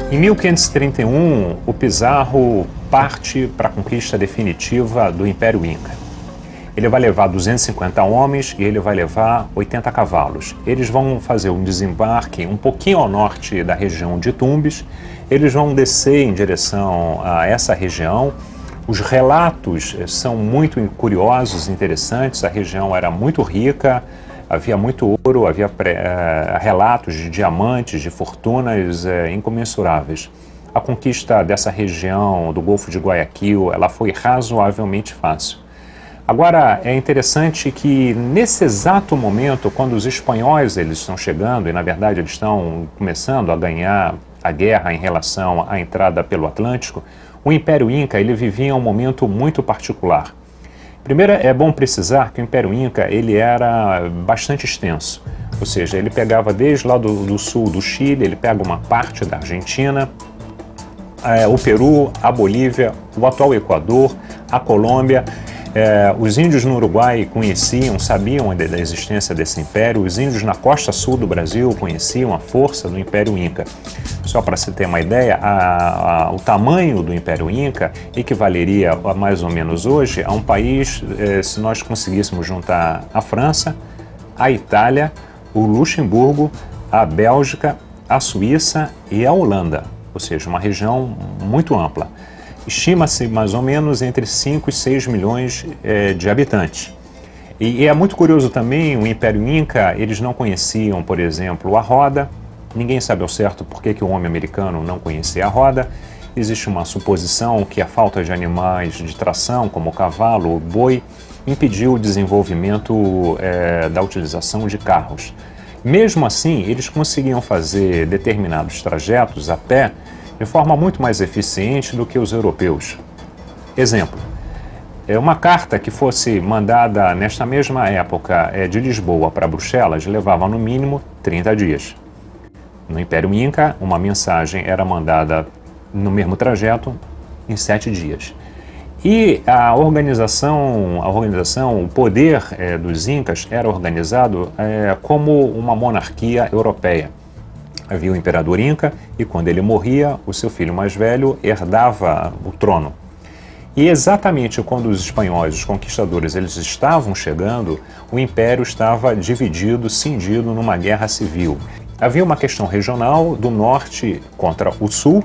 Em 1531, o Pizarro parte para a conquista definitiva do Império Inca. Ele vai levar 250 homens e ele vai levar 80 cavalos. Eles vão fazer um desembarque um pouquinho ao norte da região de Tumbes. Eles vão descer em direção a essa região. Os relatos são muito curiosos, interessantes. A região era muito rica, havia muito ouro, havia relatos de diamantes, de fortunas incomensuráveis. A conquista dessa região do Golfo de Guayaquil, ela foi razoavelmente fácil. Agora, é interessante que nesse exato momento, quando os espanhóis eles estão chegando, e na verdade eles estão começando a ganhar a guerra em relação à entrada pelo Atlântico, o Império Inca ele vivia um momento muito particular. Primeiro, é bom precisar que o Império Inca ele era bastante extenso, ou seja, ele pegava desde lá do sul do Chile, ele pega uma parte da Argentina, o Peru, a Bolívia, o atual Equador, a Colômbia. Os índios no Uruguai conheciam, sabiam da existência desse império. Os índios na costa sul do Brasil conheciam a força do Império Inca. Só para se ter uma ideia, o tamanho do Império Inca equivaleria mais ou menos hoje a um país, se nós conseguíssemos juntar a França, a Itália, o Luxemburgo, a Bélgica, a Suíça e a Holanda, ou seja, uma região muito ampla. Estima-se mais ou menos entre 5 e 6 milhões de habitantes. E é muito curioso também, o Império Inca, eles não conheciam, por exemplo, a roda. Ninguém sabe ao certo por que o homem americano não conhecia a roda. Existe uma suposição que a falta de animais de tração, como o cavalo ou o boi, impediu o desenvolvimento da utilização de carros. Mesmo assim, eles conseguiam fazer determinados trajetos a pé de forma muito mais eficiente do que os europeus. Exemplo, uma carta que fosse mandada nesta mesma época de Lisboa para Bruxelas levava no mínimo 30 dias. No Império Inca, uma mensagem era mandada no mesmo trajeto em 7 dias. E a organização, o poder dos Incas era organizado como uma monarquia europeia. Havia o imperador Inca e quando ele morria, o seu filho mais velho herdava o trono. E exatamente quando os espanhóis, os conquistadores, eles estavam chegando, o império estava dividido, cindido numa guerra civil. Havia uma questão regional do norte contra o sul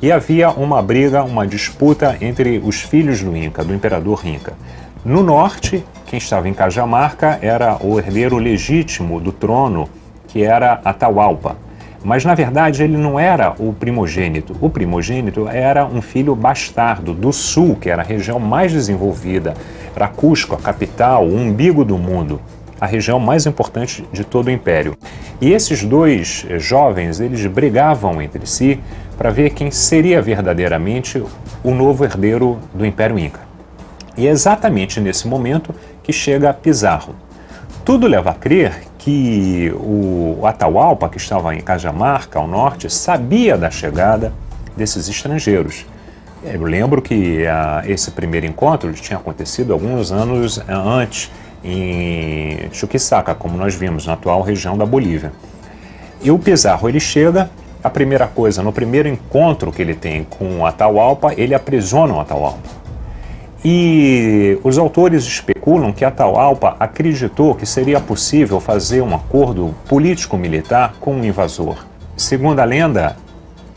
e havia uma briga, uma disputa entre os filhos do Inca, do imperador Inca. No norte, quem estava em Cajamarca era o herdeiro legítimo do trono, que era Atahualpa. Mas, na verdade, ele não era o primogênito. O primogênito era um filho bastardo do sul, que era a região mais desenvolvida. Era Cusco, a capital, o umbigo do mundo, a região mais importante de todo o império. E esses dois jovens, eles brigavam entre si para ver quem seria verdadeiramente o novo herdeiro do Império Inca. E é exatamente nesse momento que chega Pizarro. Tudo leva a crer que o Atahualpa, que estava em Cajamarca, ao norte, sabia da chegada desses estrangeiros. Eu lembro que esse primeiro encontro tinha acontecido alguns anos antes, em Chuquisaca, como nós vimos, na atual região da Bolívia. E o Pizarro, ele chega, a primeira coisa, no primeiro encontro que ele tem com o Atahualpa, ele aprisiona o Atahualpa. E os autores especulam que Atahualpa acreditou que seria possível fazer um acordo político-militar com um invasor. Segundo a lenda,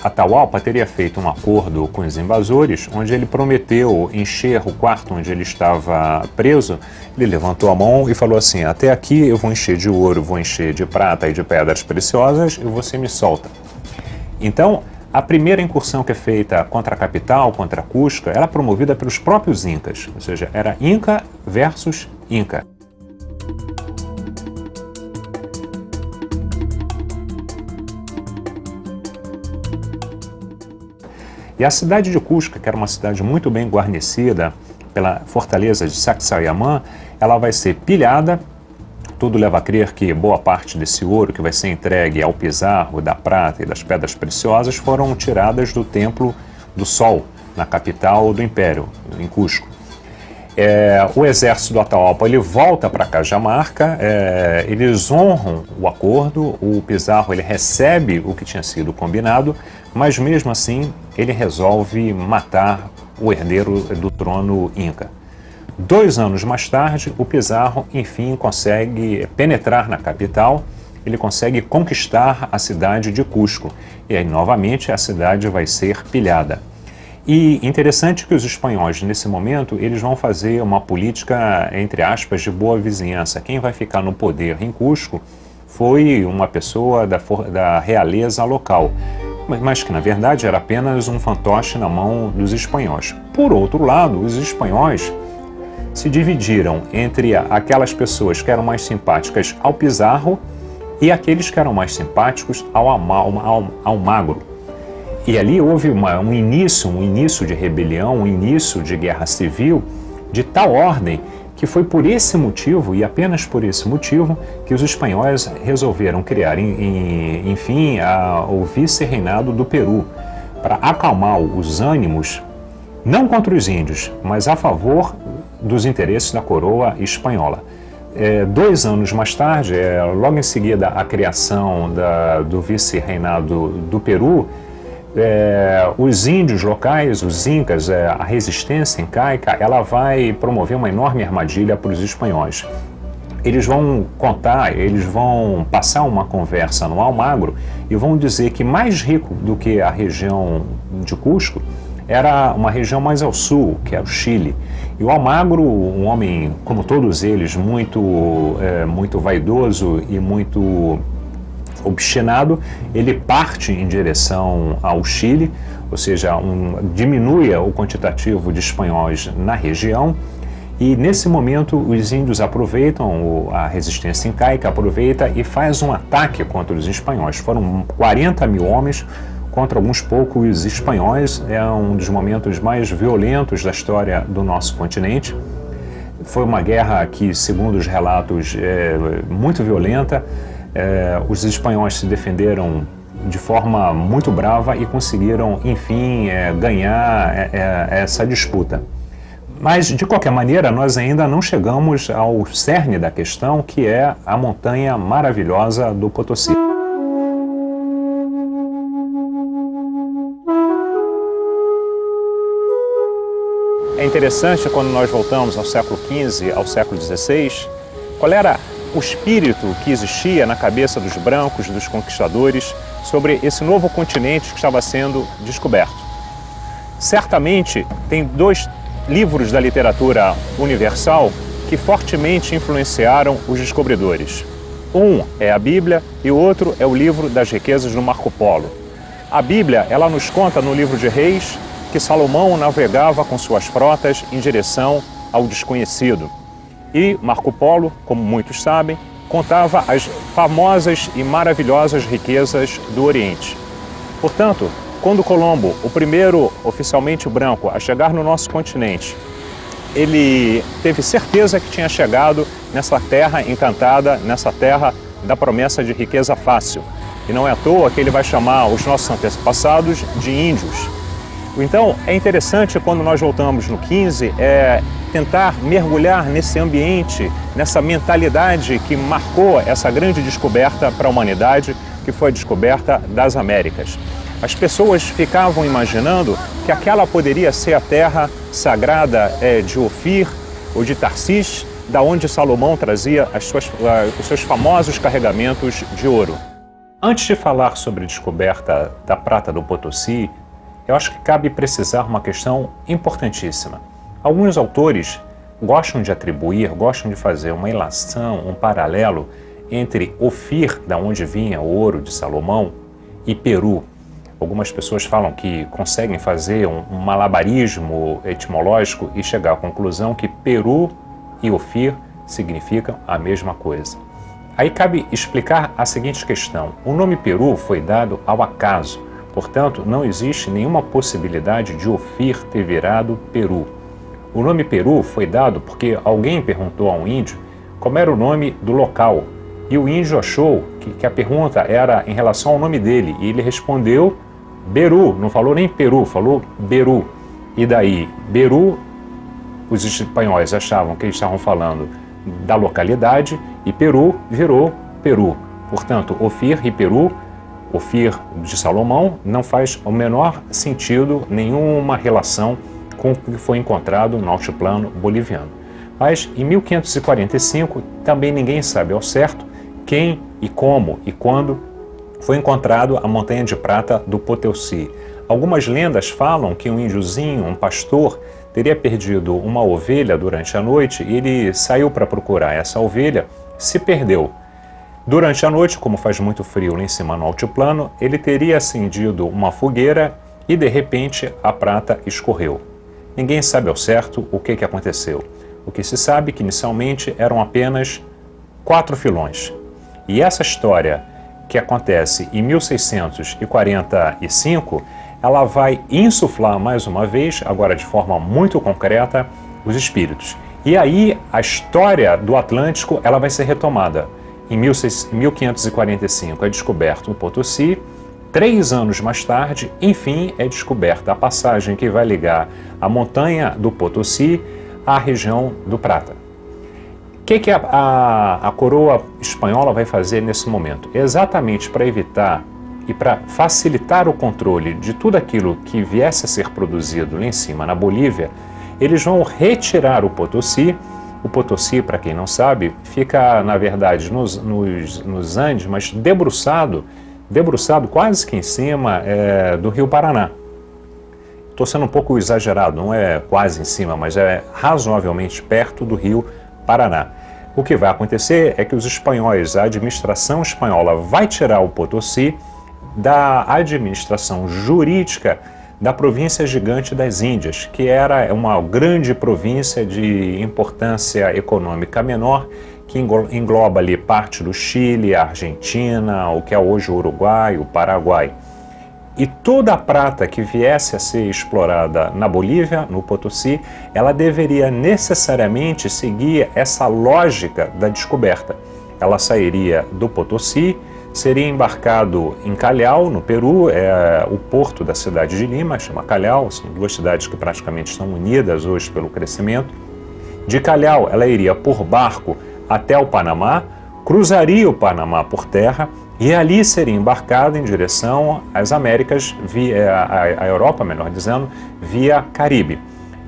Atahualpa teria feito um acordo com os invasores, onde ele prometeu encher o quarto onde ele estava preso. Ele levantou a mão e falou assim: até aqui eu vou encher de ouro, vou encher de prata e de pedras preciosas e você me solta. Então, a primeira incursão que é feita contra a capital, contra Cusco, era promovida pelos próprios Incas, ou seja, era Inca versus Inca. E a cidade de Cusco, que era uma cidade muito bem guarnecida pela fortaleza de Sacsayhuamán, ela vai ser pilhada. Tudo leva a crer que boa parte desse ouro que vai ser entregue ao Pizarro, da prata e das pedras preciosas foram tiradas do Templo do Sol, na capital do Império, em Cusco. O exército do Atahualpa ele volta para Cajamarca, eles honram o acordo, o Pizarro ele recebe o que tinha sido combinado, mas mesmo assim ele resolve matar o herdeiro do trono Inca. 2 anos mais tarde, o Pizarro enfim consegue penetrar na capital, ele consegue conquistar a cidade de Cusco, e aí novamente a cidade vai ser pilhada. E interessante que os espanhóis, nesse momento, eles vão fazer uma política, entre aspas, de boa vizinhança. Quem vai ficar no poder em Cusco foi uma pessoa da realeza local, mas que, na verdade, era apenas um fantoche na mão dos espanhóis. Por outro lado, os espanhóis se dividiram entre aquelas pessoas que eram mais simpáticas ao Pizarro e aqueles que eram mais simpáticos ao Almagro. E ali houve um início de rebelião, um início de guerra civil de tal ordem que foi por esse motivo, e apenas por esse motivo, que os espanhóis resolveram criar, enfim, o vice-reinado do Peru, para acalmar os ânimos, não contra os índios, mas a favor dos interesses da coroa espanhola. 2 anos mais tarde, logo em seguida a criação do vice-reinado do Peru, os índios locais, os incas, a resistência incaica, ela vai promover uma enorme armadilha para os espanhóis. Eles vão passar uma conversa no Almagro e vão dizer que mais rico do que a região de Cusco era uma região mais ao sul, que é o Chile. E o Almagro, um homem, como todos eles, muito vaidoso e muito obstinado, ele parte em direção ao Chile, ou seja, diminui o quantitativo de espanhóis na região, e nesse momento os índios aproveitam, a resistência incaica aproveita e faz um ataque contra os espanhóis. Foram 40 mil homens contra alguns poucos espanhóis, é um dos momentos mais violentos da história do nosso continente. Foi uma guerra que, segundo os relatos, muito violenta. Os espanhóis se defenderam de forma muito brava e conseguiram, enfim, ganhar essa disputa. Mas, de qualquer maneira, nós ainda não chegamos ao cerne da questão, que é a montanha maravilhosa do Potosí. É interessante, quando nós voltamos ao século XV, ao século XVI, qual era o espírito que existia na cabeça dos brancos, dos conquistadores, sobre esse novo continente que estava sendo descoberto. Certamente, tem 2 livros da literatura universal que fortemente influenciaram os descobridores. Um é a Bíblia e o outro é o livro das riquezas do Marco Polo. A Bíblia, ela nos conta no livro de Reis que Salomão navegava com suas frotas em direção ao desconhecido. E Marco Polo, como muitos sabem, contava as famosas e maravilhosas riquezas do Oriente. Portanto, quando Colombo, o primeiro oficialmente branco a chegar no nosso continente, ele teve certeza que tinha chegado nessa terra encantada, nessa terra da promessa de riqueza fácil. E não é à toa que ele vai chamar os nossos antepassados de índios. Então, é interessante quando nós voltamos no 15, tentar mergulhar nesse ambiente, nessa mentalidade que marcou essa grande descoberta para a humanidade, que foi a descoberta das Américas. As pessoas ficavam imaginando que aquela poderia ser a terra sagrada de Ofir ou de Tarsis, da onde Salomão trazia os seus famosos carregamentos de ouro. Antes de falar sobre a descoberta da prata do Potosí, eu acho que cabe precisar uma questão importantíssima. Alguns autores gostam de fazer uma ilação, um paralelo entre Ofir, da onde vinha o ouro de Salomão, e Peru. Algumas pessoas falam que conseguem fazer um malabarismo etimológico e chegar à conclusão que Peru e Ofir significam a mesma coisa. Aí cabe explicar a seguinte questão. O nome Peru foi dado ao acaso. Portanto, não existe nenhuma possibilidade de Ofir ter virado Peru. O nome Peru foi dado porque alguém perguntou a um índio como era o nome do local. E o índio achou que a pergunta era em relação ao nome dele. E ele respondeu Beru, não falou nem Peru, falou Beru. E daí, Beru, os espanhóis achavam que eles estavam falando da localidade e Peru virou Peru. Portanto, Ofir e Peru, Ofir de Salomão, não faz o menor sentido, nenhuma relação com o que foi encontrado no altiplano boliviano. Mas em 1545 também ninguém sabe ao certo quem e como e quando foi encontrado a montanha de prata do Potosí. Algumas lendas falam que um índiozinho, um pastor, teria perdido uma ovelha durante a noite e ele saiu para procurar essa ovelha, se perdeu. Durante a noite, como faz muito frio lá em cima no altiplano, ele teria acendido uma fogueira e de repente a prata escorreu. Ninguém sabe ao certo o que aconteceu. O que se sabe é que inicialmente eram apenas 4 filões. E essa história que acontece em 1645, ela vai insuflar mais uma vez, agora de forma muito concreta, os espíritos. E aí a história do Atlântico ela vai ser retomada. Em 1545 é descoberto o Potosí. 3 anos mais tarde, enfim, é descoberta a passagem que vai ligar a montanha do Potosí à região do Prata. O que a coroa espanhola vai fazer nesse momento? Exatamente para evitar e para facilitar o controle de tudo aquilo que viesse a ser produzido lá em cima, na Bolívia, eles vão retirar o Potosí. O Potosí, para quem não sabe, fica, na verdade, nos Andes, mas debruçado quase que em cima do Rio Paraná. Estou sendo um pouco exagerado, não é quase em cima, mas é razoavelmente perto do Rio Paraná. O que vai acontecer é que os espanhóis, a administração espanhola, vai tirar o Potosí da administração jurídica da província gigante das Índias, que era uma grande província de importância econômica menor, que engloba ali parte do Chile, a Argentina, o que é hoje o Uruguai, o Paraguai. E toda a prata que viesse a ser explorada na Bolívia, no Potosí, ela deveria necessariamente seguir essa lógica da descoberta. Ela sairia do Potosí, seria embarcado em Callao, no Peru, o porto da cidade de Lima, chama Callao, são 2 cidades que praticamente estão unidas hoje pelo crescimento. De Callao, ela iria por barco até o Panamá, cruzaria o Panamá por terra e ali seria embarcado em direção às Américas, a Europa, melhor dizendo, via Caribe.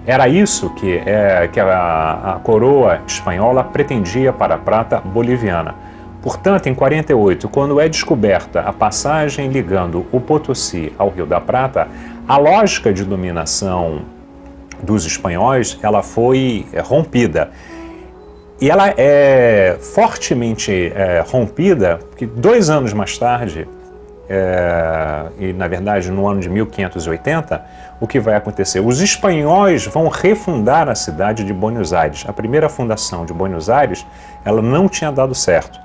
Era isso que a coroa espanhola pretendia para a prata boliviana. Portanto, em 48, quando é descoberta a passagem ligando o Potosí ao Rio da Prata, a lógica de dominação dos espanhóis ela foi rompida. E ela é fortemente rompida, porque 2 anos mais tarde, e na verdade no ano de 1580, o que vai acontecer? Os espanhóis vão refundar a cidade de Buenos Aires. A primeira fundação de Buenos Aires, ela não tinha dado certo.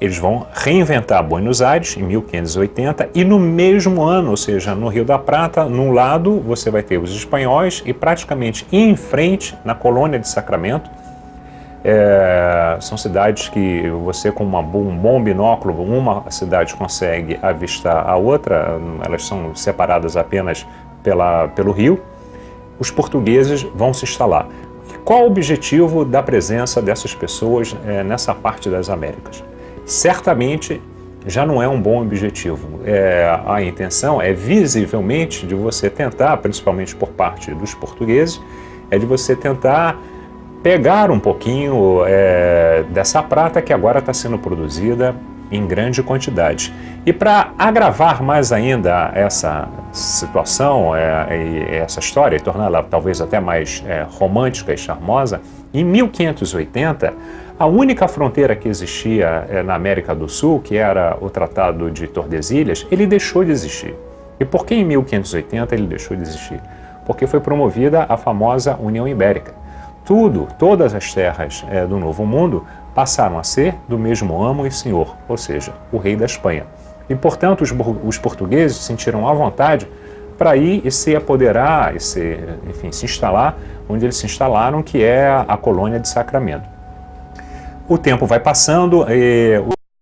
Eles vão reinventar Buenos Aires em 1580 e no mesmo ano, ou seja, no Rio da Prata, num lado você vai ter os espanhóis e praticamente em frente, na colônia de Sacramento, são cidades que você com um bom binóculo, uma cidade consegue avistar a outra, elas são separadas apenas pelo rio. Os portugueses vão se instalar. E qual o objetivo da presença dessas pessoas nessa parte das Américas? Certamente já não é um bom objetivo. A intenção é visivelmente de você tentar, principalmente por parte dos portugueses, de você tentar pegar um pouquinho dessa prata que agora está sendo produzida em grande quantidade. E para agravar mais ainda essa situação e essa história, e torná-la talvez até mais romântica e charmosa, em 1580, a única fronteira que existia na América do Sul, que era o Tratado de Tordesilhas, ele deixou de existir. E por que em 1580 ele deixou de existir? Porque foi promovida a famosa União Ibérica. Todas as terras do Novo Mundo passaram a ser do mesmo amo e senhor, ou seja, o rei da Espanha. E, portanto, os portugueses se sentiram à vontade para ir e se apoderar, se instalar onde eles se instalaram, que é a colônia de Sacramento. O tempo vai passando e